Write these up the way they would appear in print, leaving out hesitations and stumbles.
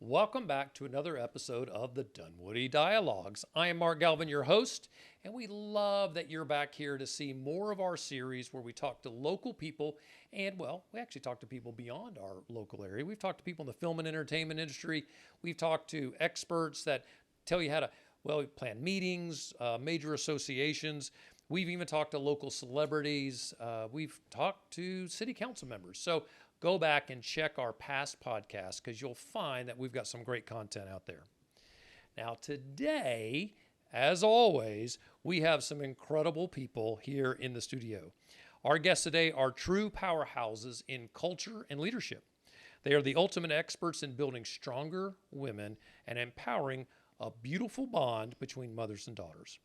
Welcome back to another episode of the Dunwoody Dialogues. I am Mark Galvin, your host, and we love that you're back here to see more of our series where we talk to local people and, well, we actually talk to people beyond our local area. We've talked to people in the film and entertainment industry. We've talked to experts that tell you how to, we plan meetings, major associations. We've even talked to local celebrities. We've talked to city council members. So go back and check our past podcasts because you'll find that we've got some great content out there. Now today, as always, we have some incredible people here in the studio. Our guests today are true powerhouses in culture and leadership. They are the ultimate experts in building stronger women and empowering a beautiful bond between mothers and daughters.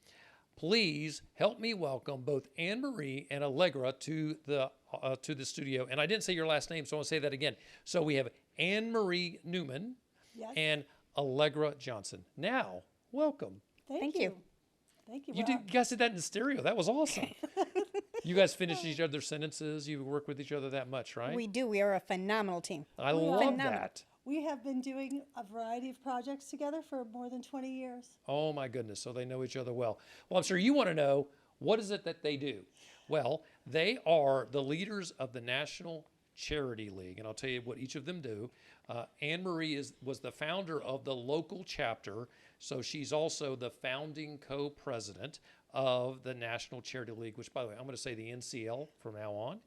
Please help me welcome both Anne-Marie and Allegra to the studio. And I didn't say your last name, so I want to say that again. So we have Marie Newman and Allegra Johnson. Now, welcome. Thank you. Thank you. You guys did that in stereo. That was awesome. You guys finished each other's sentences. You work with each other that much, right? We do. We are a phenomenal team. I love that. We have been doing a variety of projects together for more than 20 years. Oh my goodness, so they know each other well. Well, I'm sure you want to know, what is it that they do? Well, they are the leaders of the National Charity League, and I'll tell you what each of them do. Anne-Marie was the founder of the local chapter, so she's also the founding co-president of the National Charity League, which, by the way, I'm going to say the NCL from now on.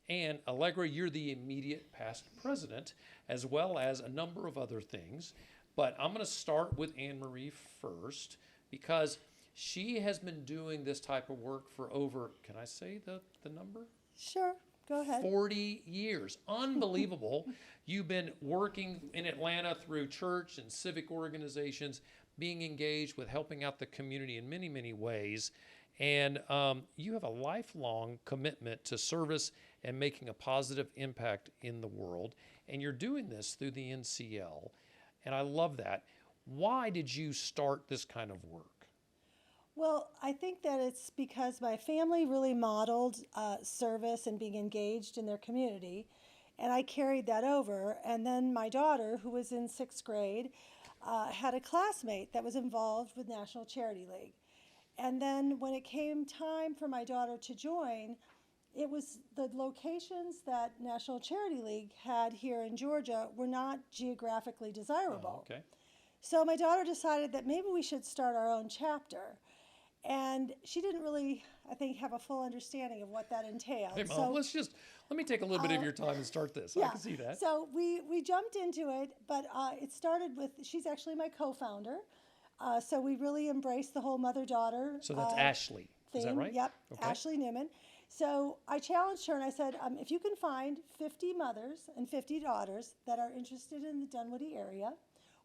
And Allegra, you're the immediate past president, as well as a number of other things. But I'm going to start with Anne-Marie first, because she has been doing this type of work for over, can I say the number? Sure, go ahead. 40 years. Unbelievable. You've been working in Atlanta through church and civic organizations, being engaged with helping out the community in many, many ways. And you have a lifelong commitment to service and making a positive impact in the world. And you're doing this through the NCL. And I love that. Why did you start this kind of work? Well, I think that it's because my family really modeled service and being engaged in their community. And I carried that over. And then my daughter, who was in 6th grade, had a classmate that was involved with National Charity League. And then when it came time for my daughter to join, it was the locations that National Charity League had here in Georgia were not geographically desirable. Oh, okay. So my daughter decided that maybe we should start our own chapter. And she didn't really, I think, have a full understanding of what that entailed. Hey, Mom, let me take a little bit of your time and start this. Yeah. I can see that. So we jumped into it, but it started with, she's actually my co-founder. So we really embraced the whole mother-daughter So that's Ashley, theme. is that right? Yep, Okay. Ashley Newman. So I challenged her and I said, if you can find 50 mothers and 50 daughters that are interested in the Dunwoody area,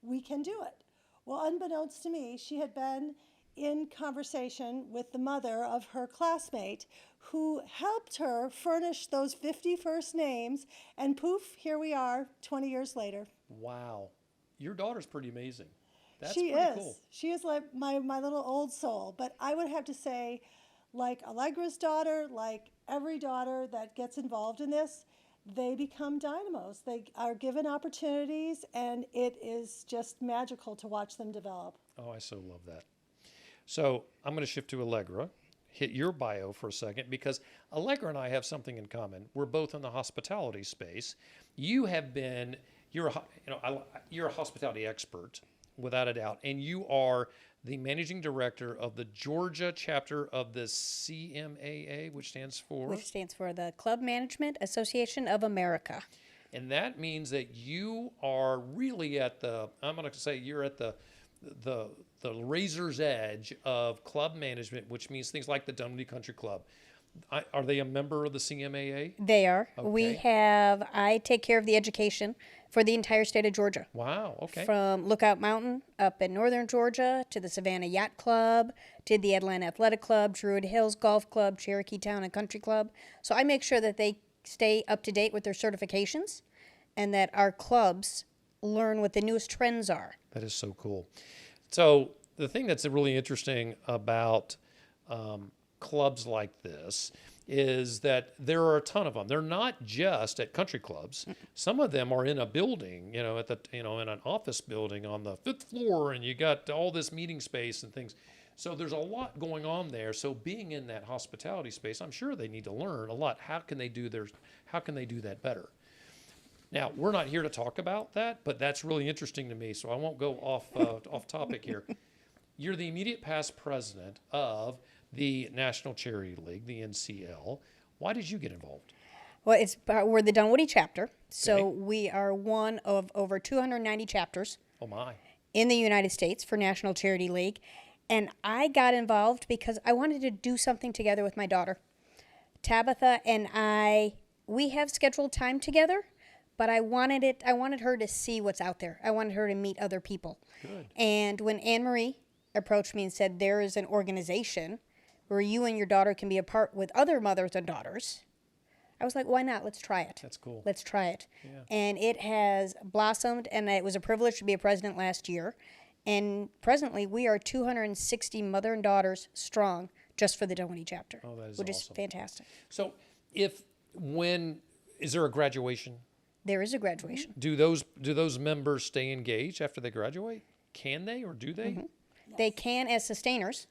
we can do it. Well, unbeknownst to me, she had been in conversation with the mother of her classmate who helped her furnish those 50 first names, and poof, here we are 20 years later. Wow. Your daughter's pretty amazing. That's She pretty is. cool. She is like my little old soul. But I would have to say, like Allegra's daughter, like every daughter that gets involved in this, they become dynamos. They are given opportunities, and it is just magical to watch them develop. Oh, I so love that. So I'm going to shift to Allegra, hit your bio for a second, because Allegra and I have something in common. We're both in the hospitality space. You're a hospitality expert, without a doubt, and you are the managing director of the Georgia chapter of the CMAA, which stands for? Which stands for the Club Management Association of America. And that means that you are really at the, I'm going to say you're at the razor's edge of club management, which means things like the Dunwoody Country Club. Are they a member of the CMAA? They are. Okay. I take care of the education for the entire state of Georgia. Wow, okay. From Lookout Mountain up in northern Georgia to the Savannah Yacht Club to the Atlanta Athletic Club, Druid Hills Golf Club, Cherokee Town and Country Club. So I make sure that they stay up to date with their certifications and that our clubs learn what the newest trends are. That is so cool. So the thing that's really interesting about clubs like this is that there are a ton of them. They're not just at country clubs. Some of them are in a building, in an office building on the 5th floor, and you got all this meeting space and things. So there's a lot going on there. So being in that hospitality space, I'm sure they need to learn a lot. How can they do that better? Now, we're not here to talk about that, but that's really interesting to me. So I won't go off topic here. You're the immediate past president of the National Charity League, the NCL. Why did you get involved? Well, we're the Dunwoody Chapter, so Okay. we are one of over 290 chapters Oh my. in the United States for National Charity League. And I got involved because I wanted to do something together with my daughter. Tabitha and we have scheduled time together, but I wanted her to see what's out there. I wanted her to meet other people. Good. And when Anne-Marie approached me and said, there is an organization where you and your daughter can be a part with other mothers and daughters, I was like, why not? Let's try it. That's cool. Let's try it. Yeah. And it has blossomed, and it was a privilege to be a president last year. And presently, we are 260 mother and daughters strong just for the Dunwoody chapter, Oh, that is which awesome. is fantastic. So is there a graduation? There is a graduation. Do those members stay engaged after they graduate? Can they, or do they? They can as sustainers.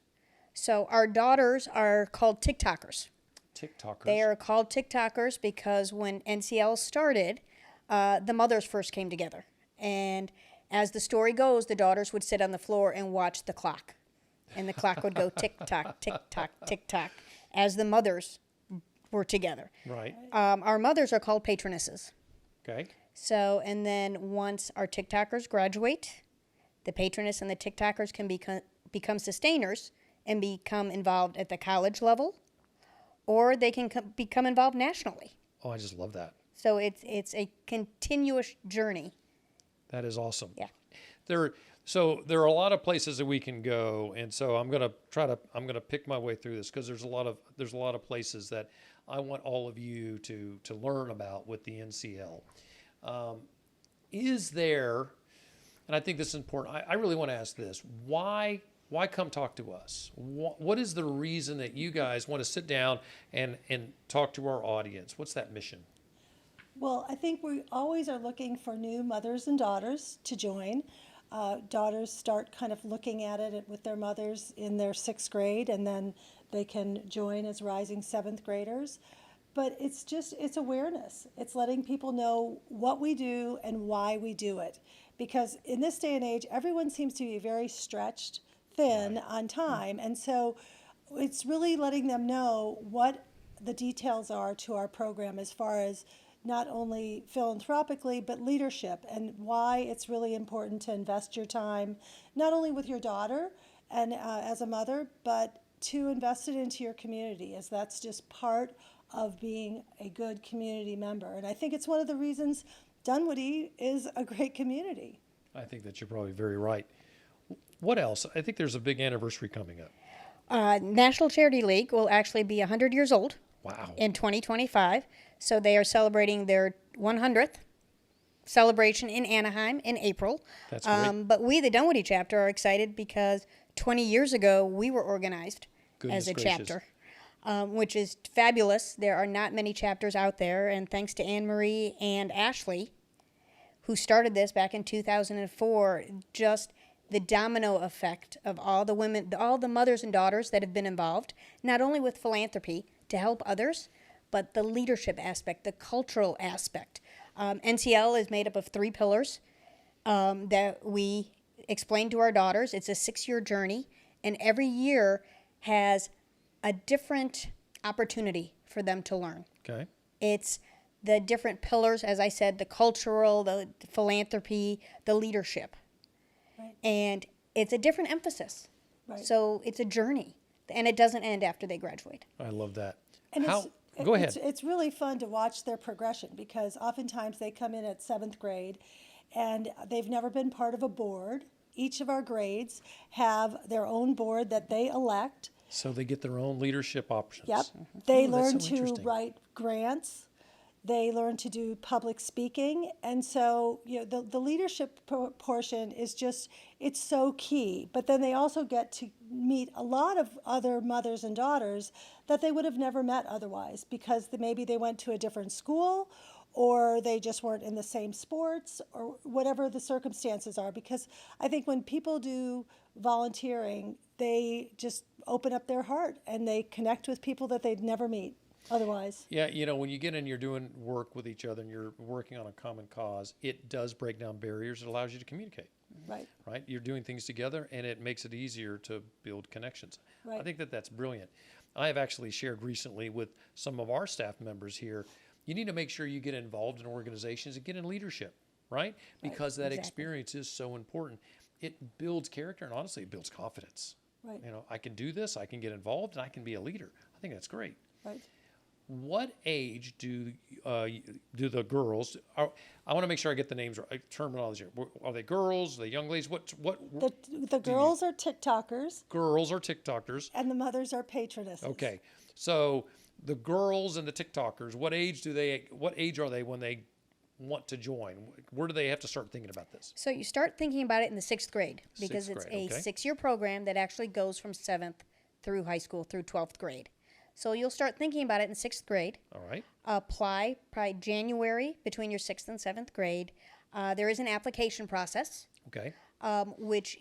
So our daughters are called TikTokers. TikTokers. They are called TikTokers because when NCL started, the mothers first came together. And as the story goes, the daughters would sit on the floor and watch the clock. And the clock would go tick-tock, tick-tock, tick-tock as the mothers were together. Right. Our mothers are called patronesses. Okay. So, and then once our TikTokers graduate, the patroness and the TikTokers can become sustainers and become involved at the college level, or they can become involved nationally. Oh, I just love that. So it's a continuous journey. That is awesome. Yeah. There are a lot of places that we can go, and so I'm gonna pick my way through this because there's a lot of places that I want all of you to learn about with the NCL. Is there, and I think this is important. I really want to ask this: Why come talk to us? What is the reason that you guys want to sit down and talk to our audience? What's that mission? Well, I think we always are looking for new mothers and daughters to join. Daughters start kind of looking at it with their mothers in their 6th grade, and then they can join as rising 7th graders. But it's awareness. It's letting people know what we do and why we do it. Because in this day and age, everyone seems to be very stretched thin on time. And so it's really letting them know what the details are to our program as far as not only philanthropically, but leadership, and why it's really important to invest your time, not only with your daughter and as a mother, but to invest it into your community, as that's just part of being a good community member. And I think it's one of the reasons Dunwoody is a great community. I think that you're probably very right. What else? I think there's a big anniversary coming up. National Charity League will actually be 100 years old. Wow. In 2025. So they are celebrating their 100th celebration in Anaheim in April. That's great. But we, the Dunwoody chapter, are excited because 20 years ago we were organized Goodness as a gracious. chapter, which is fabulous. There are not many chapters out there, and thanks to Anne-Marie and Ashley, who started this back in 2004, just the domino effect of all the women, all the mothers and daughters that have been involved, not only with philanthropy to help others, but the leadership aspect, the cultural aspect. NCL is made up of 3 pillars that we explain to our daughters. It's a 6-year journey, and every year has a different opportunity for them to learn. Okay. It's the different pillars, as I said, the cultural, the philanthropy, the leadership. Right. And it's a different emphasis. Right. So it's a journey, and it doesn't end after they graduate. I love that. And Go ahead. It's really fun to watch their progression, because oftentimes they come in at 7th grade and they've never been part of a board. Each of our grades have their own board that they elect. So they get their own leadership options. Yep. They Oh, that's learn so to interesting. write grants. They learn to do public speaking. And so, the leadership portion is just, it's so key. But then they also get to meet a lot of other mothers and daughters that they would have never met otherwise, because maybe they went to a different school, or they just weren't in the same sports, or whatever the circumstances are. Because I think when people do volunteering, they just open up their heart and they connect with people that they'd never meet otherwise. Yeah, when you get in, you're doing work with each other and you're working on a common cause, it does break down barriers. It allows you to communicate. Right. Right? You're doing things together and it makes it easier to build connections. Right. I think that's brilliant. I have actually shared recently with some of our staff members here, you need to make sure you get involved in organizations and get in leadership, right? Because that experience is so important. It builds character, and honestly, it builds confidence. Right. I can do this, I can get involved, and I can be a leader. I think that's great. Right. What age do the girls? I want to make sure I get the names right. Terminology. Are they girls? Are they young ladies? What? The girls are TikTokers. Girls are TikTokers. And the mothers are patronesses. Okay, so the girls and the TikTokers. What age are they when they want to join? Where do they have to start thinking about this? So you start thinking about it in the 6th grade, because it's a 6-year program that actually goes from 7th through high school through 12th grade. So you'll start thinking about it in 6th grade. All right. Apply probably January between your 6th and 7th grade. There is an application process. Okay. Which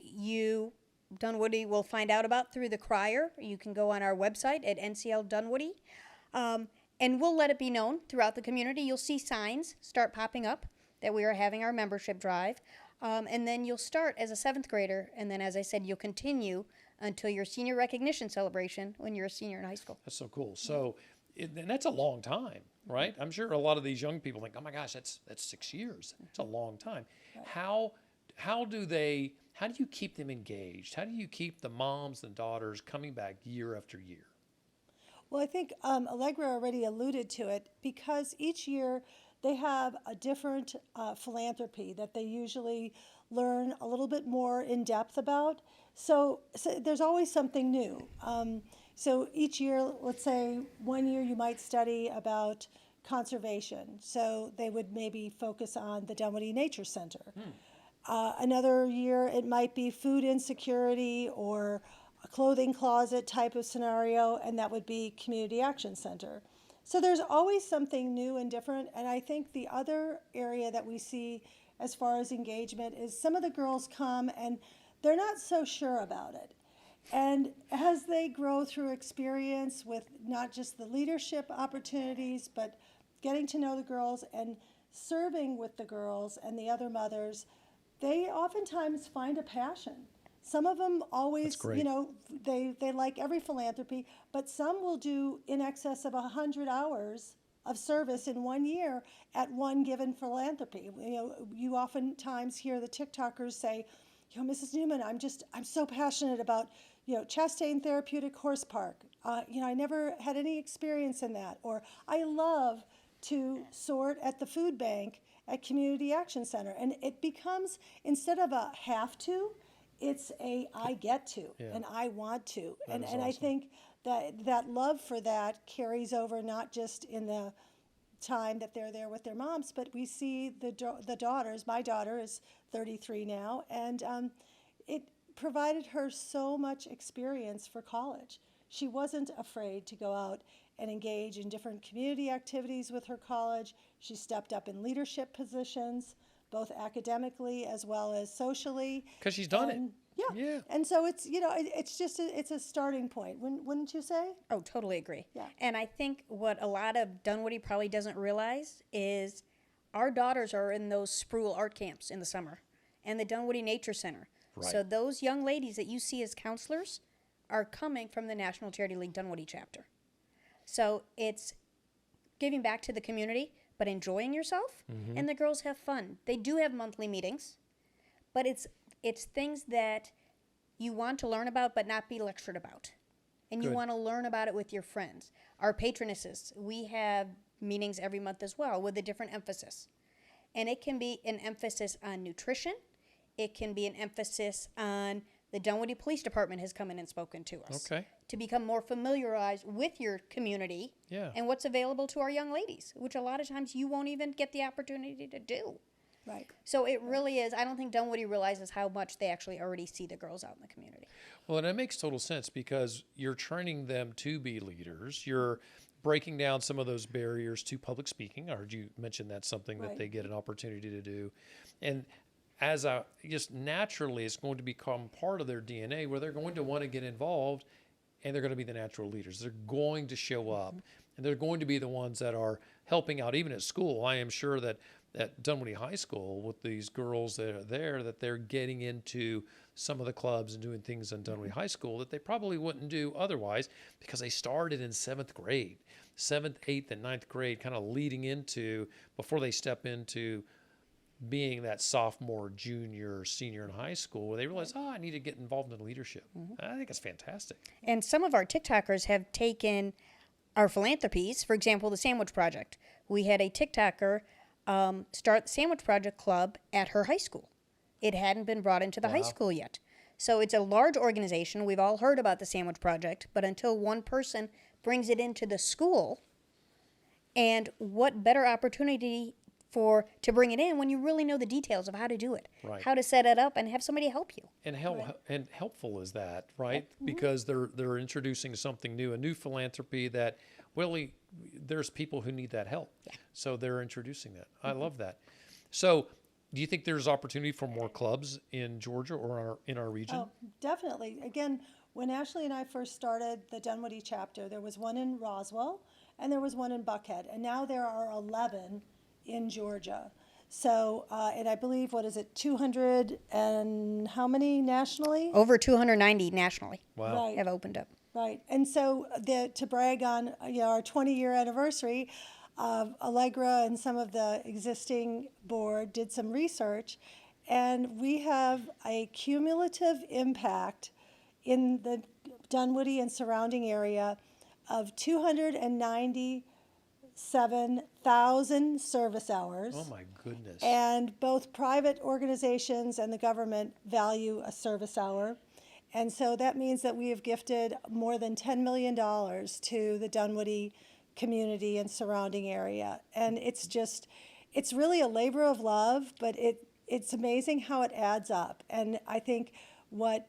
Dunwoody will find out about through the crier. You can go on our website at NCL Dunwoody. And we'll let it be known throughout the community. You'll see signs start popping up that we are having our membership drive. And then you'll start as a 7th grader. And then, as I said, you'll continue until your senior recognition celebration when you're a senior in high school. That's so cool. So, and that's a long time, right? I'm sure a lot of these young people think, oh my gosh, that's 6 years. It's a long time. Right. How do you keep them engaged? How do you keep the moms and daughters coming back year after year? Well, I think Allegra already alluded to it, because each year they have a different philanthropy that they usually learn a little bit more in depth about. So there's always something new. So each year, let's say one year you might study about conservation. So they would maybe focus on the Dunwoody Nature Center. Another year it might be food insecurity or a clothing closet type of scenario, and that would be Community Action Center. So there's always something new and different. And I think the other area that we see as far as engagement is some of the girls come and they're not so sure about it. And as they grow through experience with not just the leadership opportunities, but getting to know the girls and serving with the girls and the other mothers, they oftentimes find a passion. Some of them always, they like every philanthropy, but some will do in excess of 100 hours of service in 1 year at one given philanthropy. You oftentimes hear the TikTokers say, Mrs. Newman, I'm so passionate about, Chastain Therapeutic Horse Park. I never had any experience in that. Or I love to sort at the food bank at Community Action Center. And it becomes, instead of a have to, it's a I get to, and I want to. And I think that love for that carries over not just in the time that they're there with their moms, but we see the daughters. My daughter is 33 now, and it provided her so much experience for college. She wasn't afraid to go out and engage in different community activities with her college. She stepped up in leadership positions, both academically as well as socially. Because she's done it. Yeah. And so it's, it's a starting point. Wouldn't you say? Oh, totally agree. Yeah. And I think what a lot of Dunwoody probably doesn't realize is our daughters are in those Sproul art camps in the summer and the Dunwoody Nature Center. Right. So those young ladies that you see as counselors are coming from the National Charity League Dunwoody chapter. So it's giving back to the community, but enjoying yourself, and the girls have fun. They do have monthly meetings, but it's things that you want to learn about but not be lectured about. And you want to learn about it with your friends. Our patronesses, we have meetings every month as well with a different emphasis. And it can be an emphasis on nutrition. It can be an emphasis on The Dunwoody Police Department has come in and spoken to us. Okay. To become more familiarized with your community Yeah. and what's available to our young ladies, which a lot of times you won't even get the opportunity to do. Right. So it really is, I don't think Dunwoody realizes how much they actually already see the girls out in the community. Well, and it makes total sense because you're training them to be leaders. You're breaking down some of those barriers to public speaking. I heard you mention that's something that Right. they get an opportunity to do. And just naturally, it's going to become part of their DNA where they're going to want to get involved and they're going to be the natural leaders. They're going to show up and they're going to be the ones that are helping out even at school. I am sure that at Dunwoody High School with these girls that are there, that they're getting into some of the clubs and doing things in Dunwoody High School that they probably wouldn't do otherwise because they started in 7th grade, 7th, 8th, and 9th grade, kind of leading into before they step into being that sophomore, junior, senior in high school where they realize, I need to get involved in leadership. I think it's fantastic. And some of our TikTokers have taken our philanthropies, for example, the Sandwich Project. We had a TikToker start the Sandwich Project Club at her high school. It hadn't been brought into the high school yet. So it's a large organization. We've all heard about the Sandwich Project, but until one person brings it into the school, and what better opportunity to bring it in when you really know the details of how to do it, Right. how to set it up, and have somebody help you. And and helpful is that, right? Because they're introducing something new, a new philanthropy that really there's people who need that help. Yeah. So they're introducing that. I love that. So do you think there's opportunity for more clubs in Georgia or in our region? Oh, definitely. Again, when Ashley and I first started the Dunwoody chapter, there was one in Roswell and there was one in Buckhead, and now there are 11 in Georgia. So, and I believe, 200 and how many nationally? Over 290 nationally Wow. Right. have opened up. Right, and so to brag on our 20-year anniversary, Allegra and some of the existing board did some research, and we have a cumulative impact in the Dunwoody and surrounding area of 297,000 service hours. Oh my goodness. And both private organizations and the government value a service hour. And so that means that we have gifted more than $10 million to the Dunwoody community and surrounding area. And it's really a labor of love, but it's amazing how it adds up. And I think what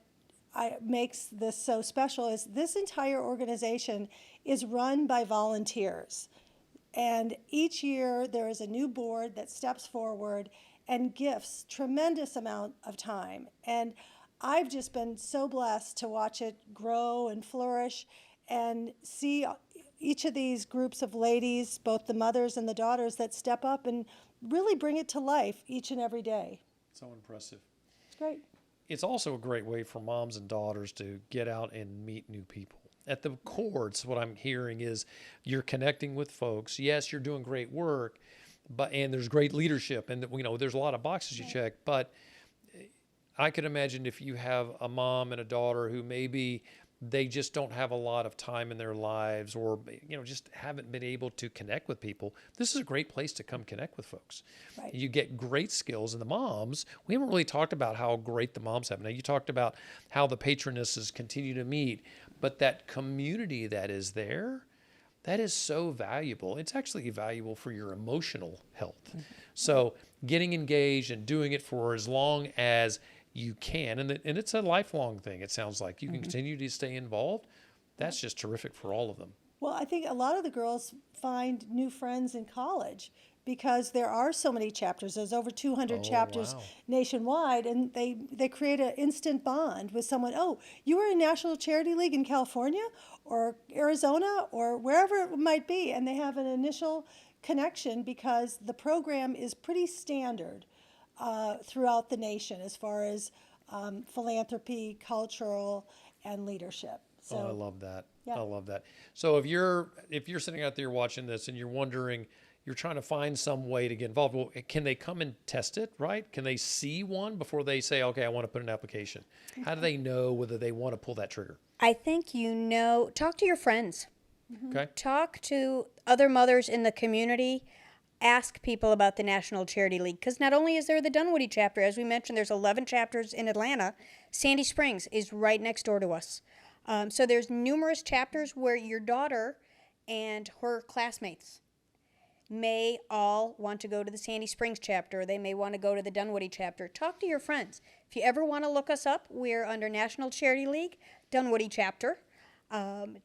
makes this so special is this entire organization is run by volunteers. And each year there is a new board that steps forward and gifts tremendous amount of time. And I've just been so blessed to watch it grow and flourish and see each of these groups of ladies, both the mothers and the daughters, that step up and really bring it to life each and every day. So impressive. It's great. It's also a great way for moms and daughters to get out and meet new people. At the core, it's what I'm hearing is you're connecting with folks. Yes, you're doing great work, and there's great leadership, and there's a lot of boxes you check. But I could imagine if you have a mom and a daughter who maybe they just don't have a lot of time in their lives, or just haven't been able to connect with people, this is a great place to come connect with folks. Right. You get great skills. And the moms, we haven't really talked about how great the moms have. Now, you talked about how the patronesses continue to meet, but that community that is there, that is so valuable. It's actually valuable for your emotional health. Mm-hmm. So getting engaged and doing it for as long as you can, and it's a lifelong thing. It sounds like you can continue to stay involved. That's just terrific for all of them. Well, I think a lot of the girls find new friends in college because there are so many chapters. There's over 200 chapters wow. nationwide, and they create an instant bond with someone. Oh, you were in National Charity League in California or Arizona or wherever it might be, and they have an initial connection because the program is pretty standard throughout the nation as far as philanthropy, cultural, and leadership. So, I love that. Yeah. I love that. So if you're sitting out there watching this and you're wondering, you're trying to find some way to get involved, well, can they come and test it, right? Can they see one before they say, okay, I want to put an application? How do they know whether they want to pull that trigger? I think talk to your friends. Okay. Talk to other mothers in the community. ask people about the National Charity League, because not only is there the Dunwoody chapter, as we mentioned, there's 11 chapters in Atlanta. Sandy Springs is right next door to us. So there's numerous chapters where your daughter and her classmates may all want to go to the Sandy Springs chapter, or they may want to go to the Dunwoody chapter. Talk to your friends. If you ever want to look us up, we're under National Charity League, Dunwoody chapter.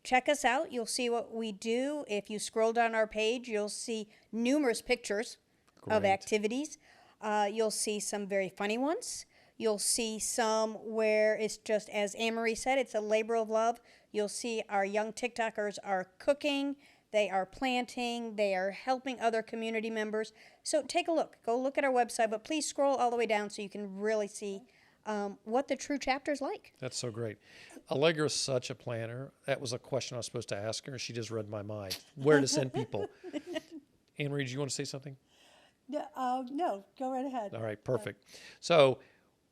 Check us out. You'll see what we do. If you scroll down our page, you'll see numerous pictures of Great. activities. You'll see some very funny ones. You'll see some where it's just, as Anne-Marie said, it's a labor of love. You'll see our young TikTokers are cooking, they are planting, they are helping other community members. So take a look. Go look at our website, but please scroll all the way down so you can really see what the true chapter is like. That's so great. Allegra's such a planner. That was a question I was supposed to ask her, and she just read my mind. Where to send people. Anne-Marie, do you want to say something? No, go right ahead. All right, perfect. So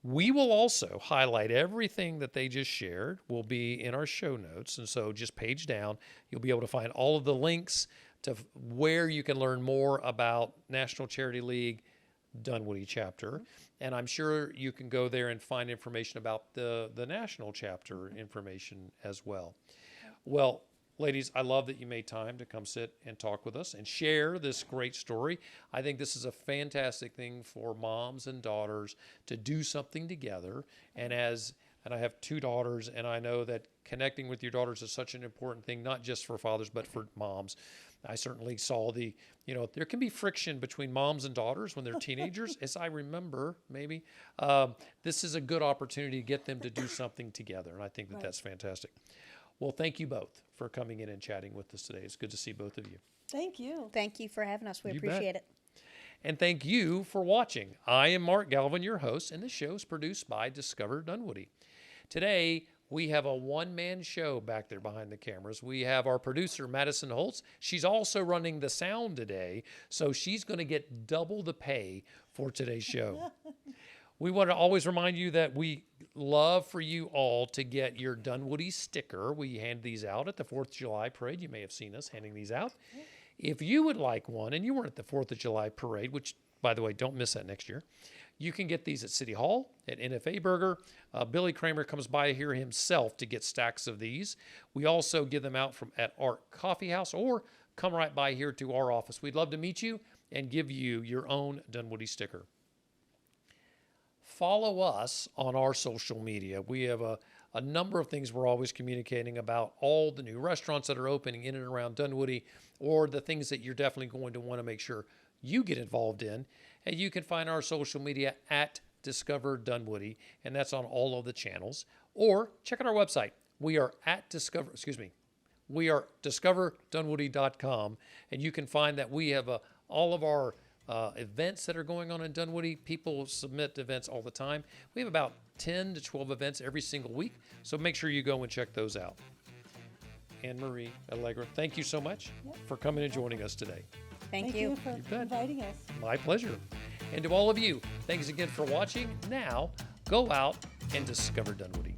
we will also highlight everything that they just shared will be in our show notes. And so just page down, you'll be able to find all of the links to where you can learn more about National Charity League, Dunwoody chapter. And I'm sure you can go there and find information about the national chapter information as well. Well, ladies, I love that you made time to come sit and talk with us and share this great story. I think this is a fantastic thing for moms and daughters to do something together. And I have 2 daughters, and I know that connecting with your daughters is such an important thing, not just for fathers, but for moms. I certainly saw there can be friction between moms and daughters when they're teenagers, as I remember, maybe. This is a good opportunity to get them to do something together, and I think that that's fantastic. Well, thank you both for coming in and chatting with us today. It's good to see both of you. Thank you. Thank you for having us. We You appreciate bet. it. And thank you for watching. I am Mark Galvin, your host, and this show is produced by Discover Dunwoody. Today, we have a one-man show back there behind the cameras. We have our producer, Madison Holtz. She's also running the sound today, so she's going to get double the pay for today's show. We want to always remind you that we love for you all to get your Dunwoody sticker. We hand these out at the 4th of July parade. You may have seen us handing these out. If you would like one, and you weren't at the 4th of July parade, which, by the way, don't miss that next year, you can get these at City Hall, at NFA Burger. Billy Kramer comes by here himself to get stacks of these. We also give them out at Art Coffee House, or come right by here to our office. We'd love to meet you and give you your own Dunwoody sticker. Follow us on our social media. We have a number of things we're always communicating about, all the new restaurants that are opening in and around Dunwoody, or the things that you're definitely going to want to make sure you get involved in. And you can find our social media at Discover Dunwoody, and that's on all of the channels. Or check out our website. We are discoverdunwoody.com, and you can find that we have all of our events that are going on in Dunwoody. People submit events all the time. We have about 10 to 12 events every single week, so make sure you go and check those out. Anne-Marie, Allegra, thank you so much for coming and joining us today. Thank you you. for bet. inviting us. My pleasure. And to all of you, thanks again for watching. Now, go out and discover Dunwoody.